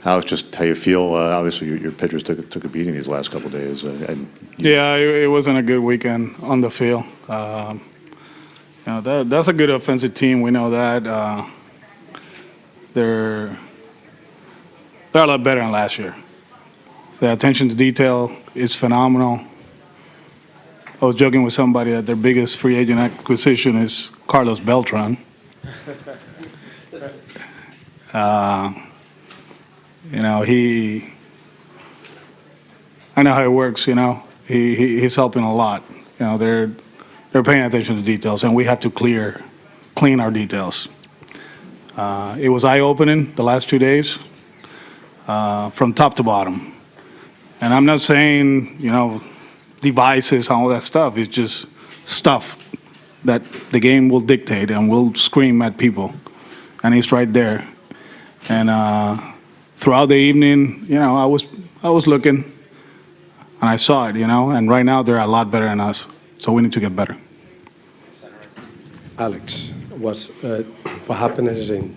Alex, just how you feel. Obviously, your pitchers took a beating these last couple of days. Yeah, it wasn't a good weekend on the field. That's a good offensive team. We know that. They're a lot better than last year. Their attention to detail is phenomenal. I was joking with somebody that their biggest free agent acquisition is Carlos Beltran. I know how it works. He's helping a lot. They're paying attention to details, and we have to clean our details. It was eye-opening the last 2 days, from top to bottom. And I'm not saying, devices and all that stuff. It's just stuff that the game will dictate and will scream at people. And it's right there. And throughout the evening, I was looking, and I saw it, and right now they're a lot better than us. So we need to get better. Alex, what happened is in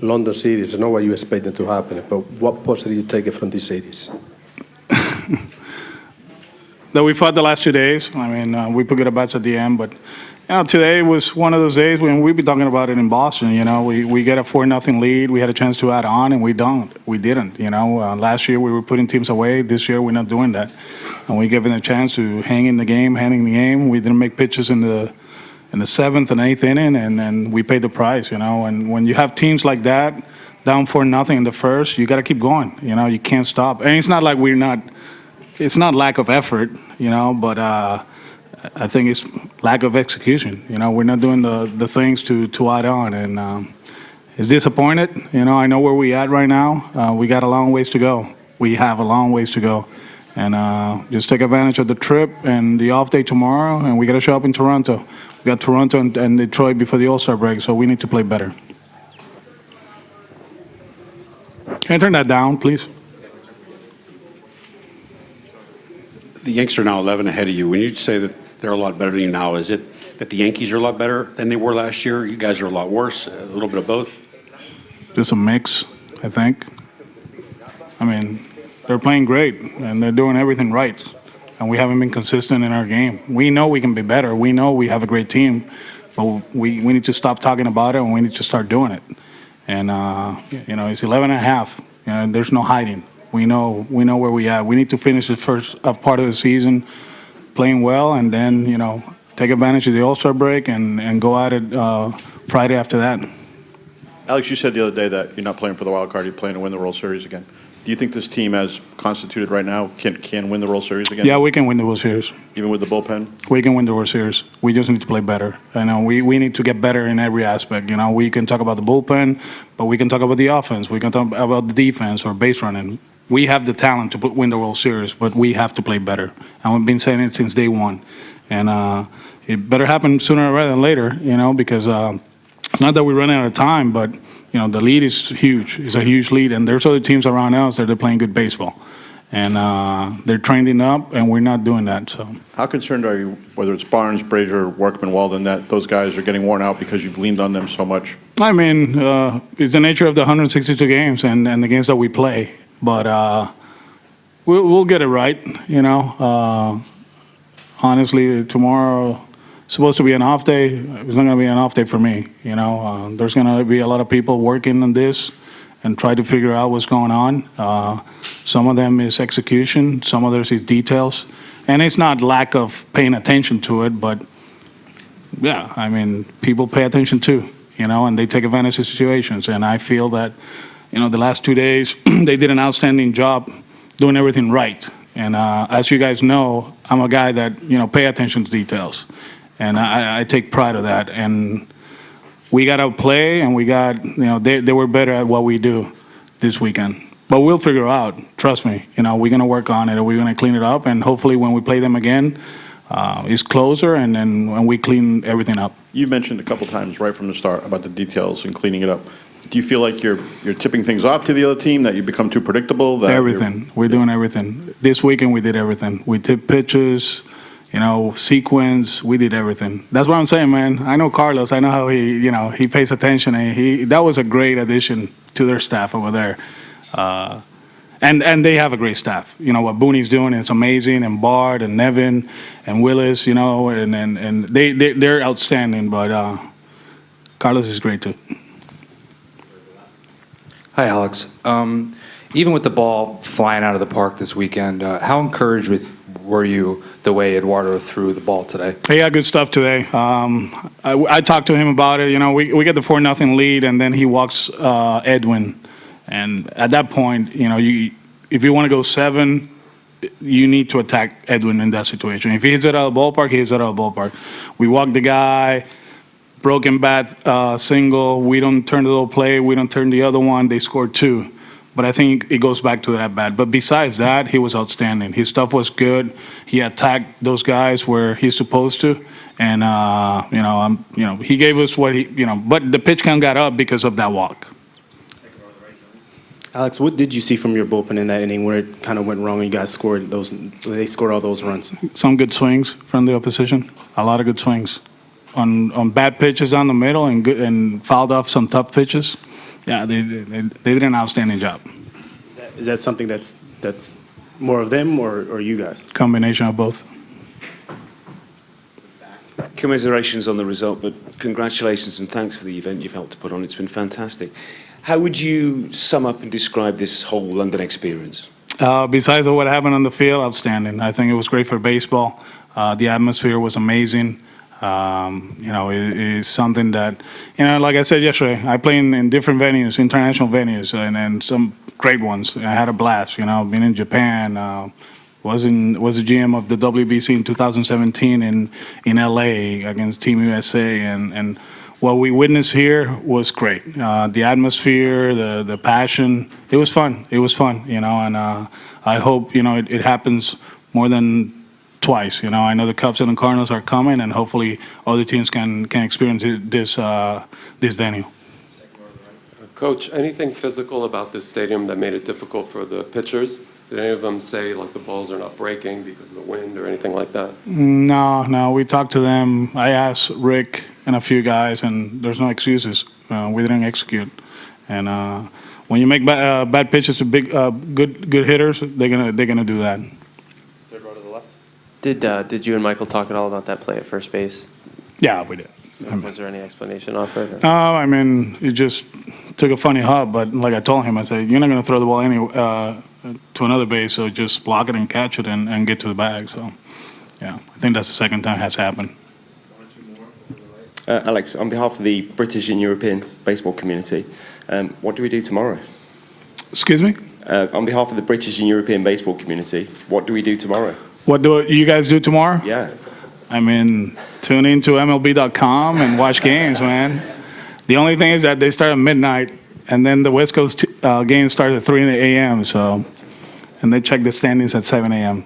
London series, I know what you expected to happen, but what positive you take from this series? That we fought the last 2 days. I mean, we put good at bats at the end, but today was one of those days when we've been talking about it in Boston. We get a 4-0 lead. We had a chance to add on, and we didn't. Last year we were putting teams away. This year we're not doing that, and we gave them a chance to hang in the game. We didn't make pitches in the 7th and 8th inning, and then we paid the price. And when you have teams like that, down 4-0 in the first, you got to keep going. You can't stop. And it's not like it's not lack of effort, but I think it's lack of execution. We're not doing the things to add on, and it's disappointed. I know where we at right now. We got a long ways to go. We have a long ways to go, and just take advantage of the trip and the off day tomorrow, and we got to show up in Toronto. We got Toronto and Detroit before the All-Star break, so we need to play better. Can I turn that down, please? The Yankees are now 11 ahead of you. When you say that they're a lot better than you now, is it that the Yankees are a lot better than they were last year? You guys are a lot worse, a little bit of both? Just a mix, I think. I mean, they're playing great, and they're doing everything right, and we haven't been consistent in our game. We know we can be better. We know we have a great team, but we need to stop talking about it, and we need to start doing it. And, it's 11 and a half. There's no hiding. We know where we are. We need to finish the first part of the season playing well, and then, take advantage of the All-Star break and go at it Friday after that. Alex, you said the other day that you're not playing for the wild card. You're playing to win the World Series again. Do you think this team, as constituted right now, can win the World Series again? Yeah, we can win the World Series. Even with the bullpen? We can win the World Series. We just need to play better. We need to get better in every aspect. We can talk about the bullpen, but we can talk about the offense. We can talk about the defense or base running. We have the talent to win the World Series, but we have to play better. And we've been saying it since day one. And it better happen sooner rather than later, because it's not that we're running out of time, but, the lead is huge. It's a huge lead, and there's other teams around us that are playing good baseball. And they're trending up, and we're not doing that. So, how concerned are you, whether it's Barnes, Brazier, Workman, Walden, that those guys are getting worn out because you've leaned on them so much? I mean, it's the nature of the 162 games and the games that we play. But we'll get it right, Honestly, tomorrow is supposed to be an off day. It's not going to be an off day for me, There's going to be a lot of people working on this and try to figure out what's going on. Some of them is execution. Some others is details. And it's not lack of paying attention to it, but, yeah, I mean, people pay attention too, and they take advantage of situations. And I feel that the last 2 days, they did an outstanding job doing everything right. And as you guys know, I'm a guy that, pay attention to details. And I take pride of that. And we got to play, and we got, they were better at what we do this weekend. But we'll figure out, trust me. We're going to work on it, and we're going to clean it up. And hopefully when we play them again, it's closer, and then when we clean everything up. You mentioned a couple times right from the start about the details and cleaning it up. Do you feel like you're tipping things off to the other team, that you become too predictable? That everything. We're doing everything. This weekend we did everything. We tipped pitches, sequence. We did everything. That's what I'm saying, man. I know Carlos. I know how he pays attention. And that was a great addition to their staff over there. And they have a great staff. You know, what Booney's doing is amazing, and Bart and Nevin and Willis, you know, and they're outstanding. But Carlos is great too. Hi, Alex. Even with the ball flying out of the park this weekend, how encouraged were you the way Eduardo threw the ball today? He had good stuff today. I talked to him about it. You know, we get the 4-0 lead, and then he walks Edwin. And at that point, you know, if you want to go 7, you need to attack Edwin in that situation. If he hits it out of the ballpark, he hits it out of the ballpark. We walk the guy, broken bat single. We don't turn the little play. We don't turn the other one. They scored 2. But I think it goes back to that bat. But besides that, he was outstanding. His stuff was good. He attacked those guys where he's supposed to. And, he gave us what but the pitch count got up because of that walk. Alex, what did you see from your bullpen in that inning where it kind of went wrong and you guys scored they scored all those runs? Some good swings from the opposition. A lot of good swings on bad pitches down the middle and fouled off some tough pitches. Yeah, they did an outstanding job. Is that something that's more of them or you guys? Combination of both. Commiserations on the result, but congratulations and thanks for the event you've helped to put on. It's been fantastic. How would you sum up and describe this whole London experience? Besides what happened on the field, outstanding. I think it was great for baseball. The atmosphere was amazing. It is something that, like I said yesterday, I play in different venues, international venues, and some great ones. I had a blast, being in Japan, was the GM of the WBC in 2017 in LA against Team USA, and what we witnessed here was great. The atmosphere, the passion, it was fun. It was fun, and I hope, it happens more than twice. I know the Cubs and the Cardinals are coming, and hopefully other teams can experience this venue. Coach, anything physical about this stadium that made it difficult for the pitchers? Did any of them say, like, the balls are not breaking because of the wind or anything like that? No, we talked to them. I asked Rick and a few guys, and there's no excuses. We didn't execute. And when you make bad pitches to good hitters, they're gonna do that. Third row to the left. Did you and Michael talk at all about that play at first base? Yeah, we did. Was there any explanation offered? No, I mean, it just took a funny hop, but like I told him, I said, you're not going to throw the ball to another base, so just block it and catch it and get to the bag. So, yeah, I think that's the second time that's happened. Alex, on behalf of the British and European baseball community, what do we do tomorrow? Excuse me? On behalf of the British and European baseball community, what do we do tomorrow? What do you guys do tomorrow? Yeah. I mean, tune into MLB.com and watch games, man. The only thing is that they start at midnight, and then the West Coast games start at 3 a.m. So, and they check the standings at 7 a.m.